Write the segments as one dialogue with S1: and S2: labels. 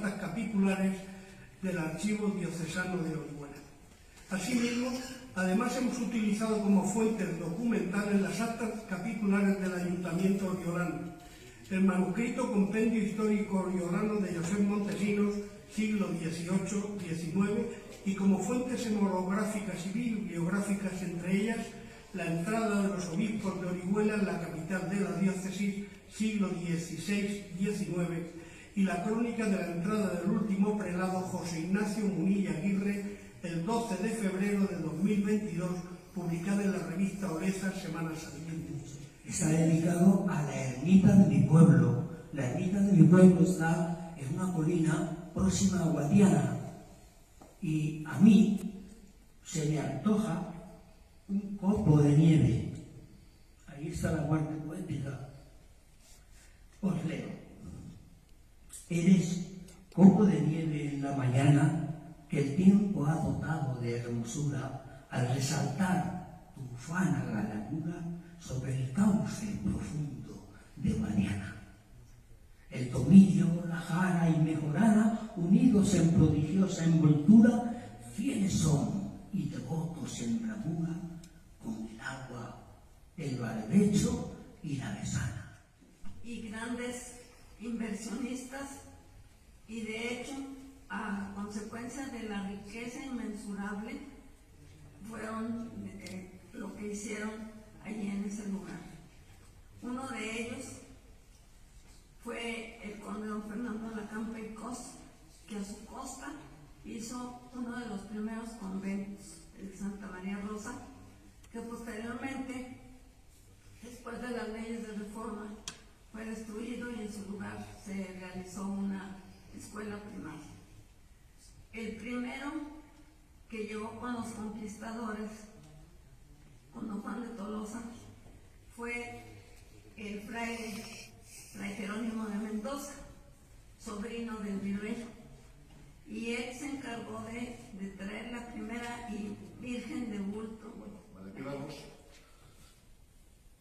S1: actas capitulares del Archivo Diocesano de Orihuela. Asimismo, además hemos utilizado como fuentes documentales las actas capitulares del Ayuntamiento oriolano, el manuscrito Compendio Histórico Oriolano de José Montesinos, siglo XVIII-XIX, y como fuentes hemorográficas y bibliográficas, entre ellas la entrada de los obispos de Orihuela en la capital de la diócesis, siglo XVI-XIX, y la crónica de la entrada del último prelado José Ignacio Munilla Aguirre el 12 de febrero de 2022, publicada en la revista Oleza Semana Saliente.
S2: Está dedicado a la ermita de mi pueblo. La ermita de mi pueblo está en una colina próxima a Guadiana, y a mí se me antoja un copo de nieve. Ahí está la muerte poética. Os leo. Eres copo de nieve en la mañana que el tiempo ha dotado de hermosura al resaltar tu ufana galanura sobre el cauce profundo de Guadiana. El tomillo, la jara y mejorana, unidos en prodigiosa envoltura, fieles son y devotos en bravura, con el agua, el barbecho y la mesana.
S3: Y grandes inversionistas, y de hecho, a consecuencia de la riqueza inmensurable, fueron lo que hicieron allí en ese lugar. Uno de ellos fue el conde don Fernando Lacampa y Cos, que a su costa hizo uno de los primeros conventos, el de Santa María Rosa, que posteriormente, después de las leyes de reforma, fue destruido y en su lugar se realizó una escuela primaria. El primero que llegó con los conquistadores, con don Juan de Tolosa, fue el fray Jerónimo de Mendoza, sobrino del virrey, y él se encargó de traer la primera virgen de bulto.
S4: Vamos,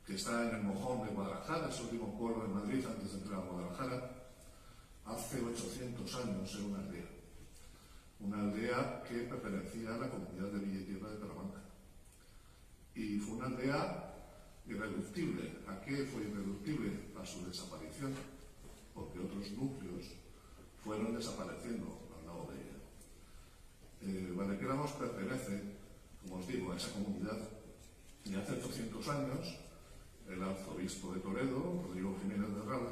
S4: que está en el Mojón de Guadalajara, es el último pueblo de Madrid antes de entrar a Guadalajara. Hace 800 años era una aldea que pertenecía a la comunidad de Villa y Tierra de Talamanca. Y fue una aldea irreductible. ¿A qué fue irreductible? A su desaparición, porque otros núcleos fueron desapareciendo al lado de ella. Valdequéramos pertenece, como os digo, a esa comunidad, y hace 800 años el arzobispo de Toledo, Rodrigo Jiménez de Rala,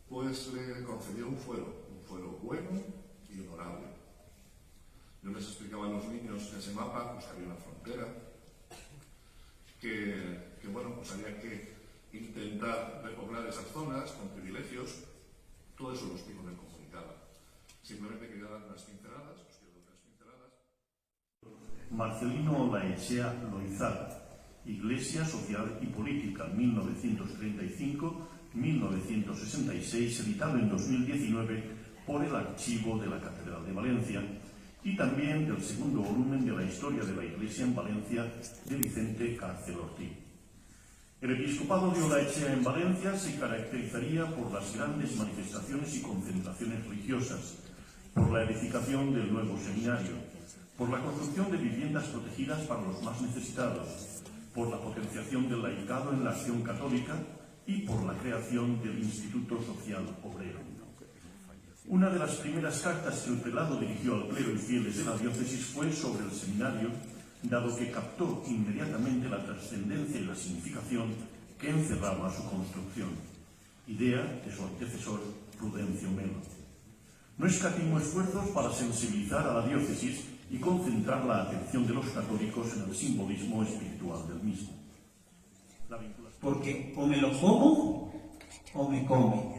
S4: pues le concedió un fuero bueno y honorable. Yo les explicaba a los niños en ese mapa pues, que había una frontera, que bueno, pues había que intentar repoblar esas zonas con privilegios. Todo eso lo explico en el comunicado. Simplemente quería dar unas pinceladas, os quiero dar unas pinceladas.
S5: Marcelino Olaechea Loizada, Iglesia Social y Política, 1935-1966, editado en 2019 por el Archivo de la Catedral de Valencia, y también del segundo volumen de la Historia de la Iglesia en Valencia de Vicente Cárcel Ortiz. El episcopado de Olaechea en Valencia se caracterizaría por las grandes manifestaciones y concentraciones religiosas, por la edificación del nuevo seminario, por la construcción de viviendas protegidas para los más necesitados, por la potenciación del laicado en la acción católica y por la creación del Instituto Social Obrero. Una de las primeras cartas que el prelado dirigió al clero y fieles de la diócesis fue sobre el seminario, dado que captó inmediatamente la trascendencia y la significación que encerraba su construcción, idea de su antecesor Prudencio Melo. No escatimó esfuerzos para sensibilizar a la diócesis y concentrar la atención de los católicos en el simbolismo espiritual del mismo.
S2: Porque o me lo como o me come.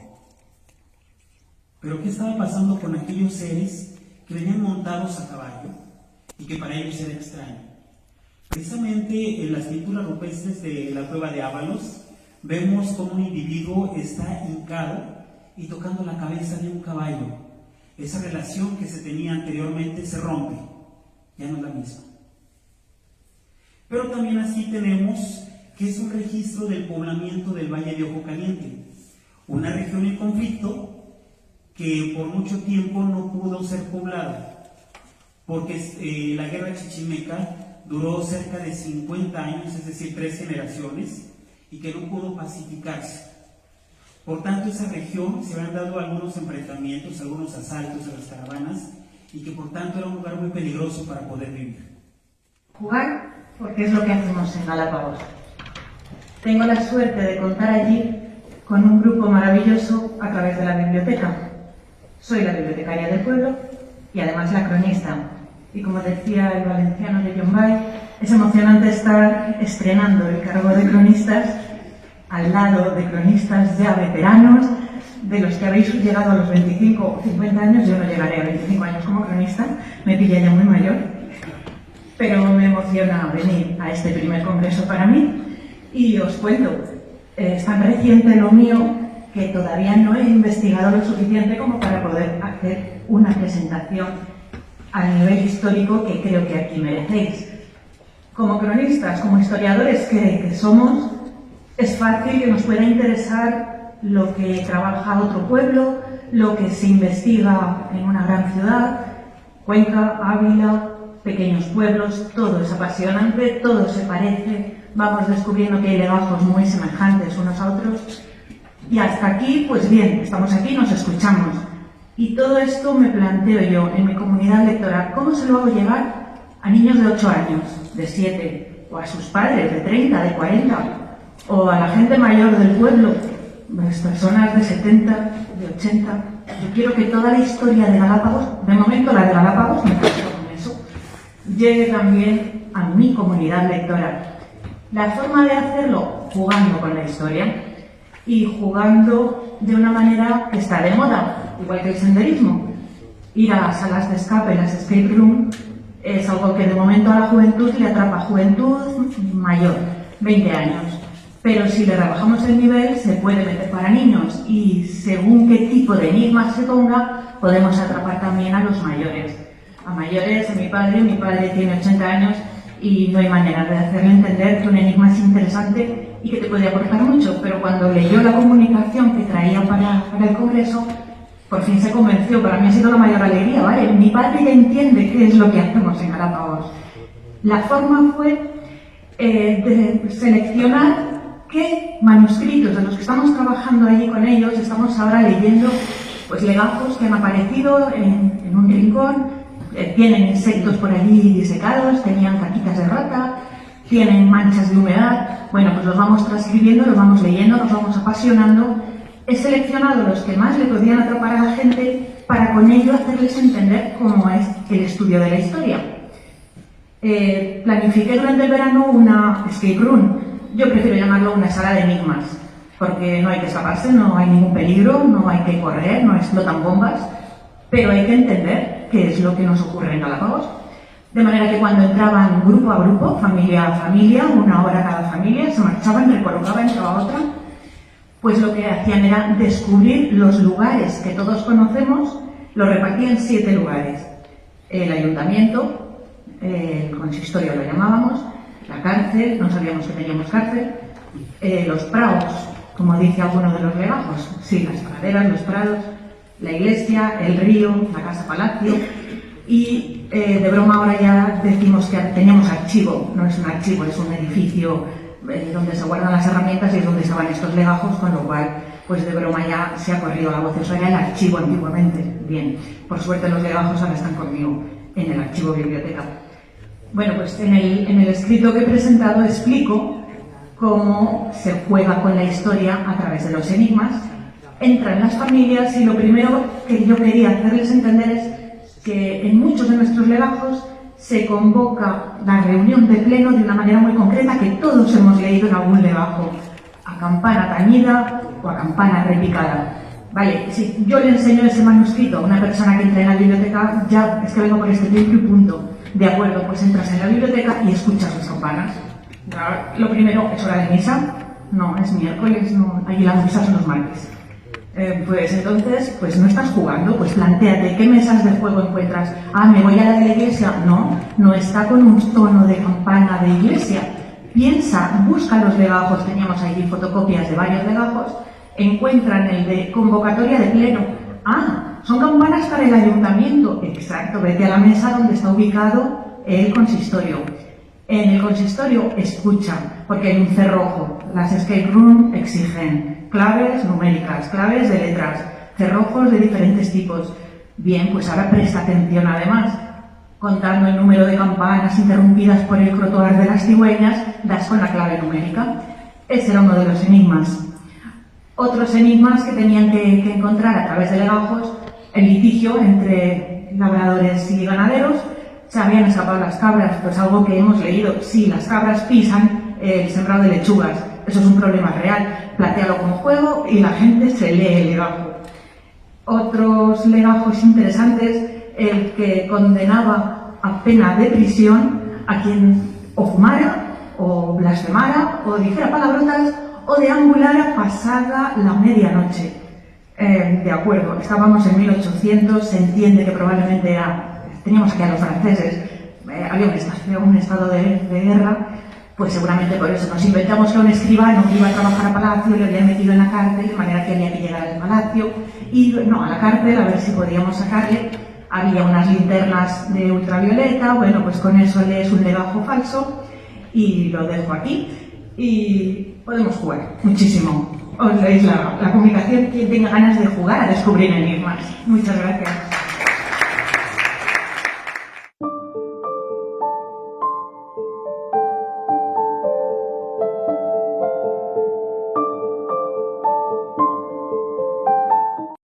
S2: Pero ¿qué estaba pasando con aquellos seres que venían montados a caballo y que para ellos era extraño? Precisamente en las pinturas rupestres de la cueva de Ábalos vemos cómo un individuo está hincado y tocando la cabeza de un caballo. Esa relación que se tenía anteriormente se rompe, ya no es la misma. Pero también así tenemos que es un registro del poblamiento del Valle de Ojo Caliente, una región en conflicto
S6: que por mucho tiempo no pudo ser poblado, porque la guerra chichimeca duró cerca de 50 años, es decir, 3 generaciones, y que no pudo pacificarse. Por tanto, esa región se habían dado algunos enfrentamientos, algunos asaltos a las caravanas, y que por tanto era un lugar muy peligroso para poder vivir.
S7: Jugar, porque es lo que hacemos en Galápagos. Tengo la suerte de contar allí con un grupo maravilloso a través de la biblioteca. Soy la bibliotecaria del pueblo y además la cronista. Y como decía el valenciano de Llombay, es emocionante estar estrenando el cargo de cronistas al lado de cronistas ya veteranos, de los que habéis llegado a los 25 o 50 años. Yo no llegaré a 25 años como cronista, me pilla ya muy mayor, pero me emociona venir a este primer congreso para mí. Y os cuento, es tan reciente lo mío que todavía no he investigado lo suficiente como para poder hacer una presentación al nivel histórico que creo que aquí merecéis. Como cronistas, como historiadores que somos, es fácil que nos pueda interesar lo que trabaja otro pueblo, lo que se investiga en una gran ciudad, Cuenca, Ávila, pequeños pueblos, todo es apasionante, todo se parece, vamos descubriendo que hay legajos muy semejantes unos a otros. Y hasta aquí, pues bien, estamos aquí, nos escuchamos. Y todo esto me planteo yo en mi comunidad lectora, ¿cómo se lo hago llegar a niños de 8 años, de 7, o a sus padres de 30, de 40, o a la gente mayor del pueblo, las personas de 70, de 80? Yo quiero que toda la historia de Galápagos, de momento la de Galápagos, me caso con eso, llegue también a mi comunidad lectora. La forma de hacerlo, jugando con la historia y jugando de una manera que está de moda, igual que el senderismo. Ir a salas de escape, las escape room, es algo que de momento a la juventud le atrapa, juventud mayor, 20 años. Pero si le rebajamos el nivel, se puede meter para niños y según qué tipo de enigma se ponga, podemos atrapar también a los mayores. A mayores, a mi padre tiene 80 años y no hay manera de hacerle entender que un enigma es interesante y que te puede aportar mucho, pero cuando leyó la comunicación que traía para el congreso, por fin se convenció. Para mí ha sido la mayor alegría, ¿vale? Mi padre ya entiende qué es lo que hacemos en Galápagos. La forma fue de seleccionar qué manuscritos de los que estamos trabajando allí con ellos estamos ahora leyendo, pues legajos que han aparecido en un rincón. Tienen insectos por allí disecados, tenían caquitas de rata, tienen manchas de humedad. Bueno, pues los vamos transcribiendo, los vamos leyendo, nos vamos apasionando. He seleccionado los que más le podían atrapar a la gente para con ello hacerles entender cómo es el estudio de la historia. Planifiqué durante el verano una escape room. Yo prefiero llamarlo una sala de enigmas, porque no hay que escaparse, no hay ningún peligro, no hay que correr, no explotan bombas, pero hay que entender qué es lo que nos ocurre en Galápagos. De manera que cuando entraban grupo a grupo, familia a familia, 1 hora cada familia, se marchaban, recolocaban, entraba otra, pues lo que hacían era descubrir los lugares que todos conocemos, los repartían en 7 lugares. El ayuntamiento, el consistorio lo llamábamos, la cárcel, no sabíamos que teníamos cárcel, los prados, como dice alguno de los legajos, sí, las praderas, los prados, la iglesia, el río, la casa palacio, y de broma ahora ya decimos que teníamos archivo. No es un archivo, es un edificio donde se guardan las herramientas y es donde se van estos legajos, con lo cual, pues de broma ya se ha corrido la voz. Eso era el archivo antiguamente. Bien, por suerte los legajos ahora están conmigo en el archivo biblioteca. Bueno, pues en el escrito que he presentado explico cómo se juega con la historia a través de los enigmas. Entran las familias y lo primero que yo quería hacerles entender es que en muchos de nuestros legajos se convoca la reunión de pleno de una manera muy concreta que todos hemos leído en algún legajo, a campana tañida o a campana repicada. Vale, si yo le enseño ese manuscrito a una persona que entra en la biblioteca, ya es que vengo por este tiempo y punto. De acuerdo, pues entras en la biblioteca y escuchas las campanas. Lo primero, ¿es hora de misa? No, es miércoles, no, allí las misas son los martes. Pues entonces, pues no estás jugando, pues plantéate qué mesas de juego encuentras. Ah, ¿me voy a la de la iglesia? No, no está con un tono de campana de iglesia. Piensa, busca los legajos, teníamos allí fotocopias de varios legajos, encuentran el de convocatoria de pleno. Ah, son campanas para el ayuntamiento. Exacto, vete a la mesa donde está ubicado el consistorio. En el consistorio escuchan, porque hay un cerrojo. Las escape room exigen claves numéricas, claves de letras, cerrojos de diferentes tipos. Bien, pues ahora presta atención además. Contando el número de campanas interrumpidas por el crotoar de las cigüeñas, das con la clave numérica. Ese era uno de los enigmas. Otros enigmas que tenían que encontrar a través de legajos, el litigio entre labradores y ganaderos. Se habían escapado las cabras, pues algo que hemos leído. Sí, las cabras pisan el sembrado de lechugas. Eso es un problema real. Plantéalo como juego y la gente se lee el legajo. Otros legajos interesantes, el que condenaba a pena de prisión a quien o fumara, o blasfemara, o dijera palabrotas, o deambulara pasada la medianoche. De acuerdo, estábamos en 1800, se entiende que probablemente teníamos aquí a los franceses, había un estado de guerra, pues seguramente por eso nos inventamos que un escribano que iba a trabajar a Palacio le habían metido en la cárcel, de manera que había que llegar al Palacio, y no, a la cárcel, a ver si podíamos sacarle. Había unas linternas de ultravioleta, bueno, pues con eso lees un legajo falso, y lo dejo aquí, y podemos jugar muchísimo. Os leéis la comunicación, quien tenga ganas de jugar a descubrir enigmas. Muchas gracias.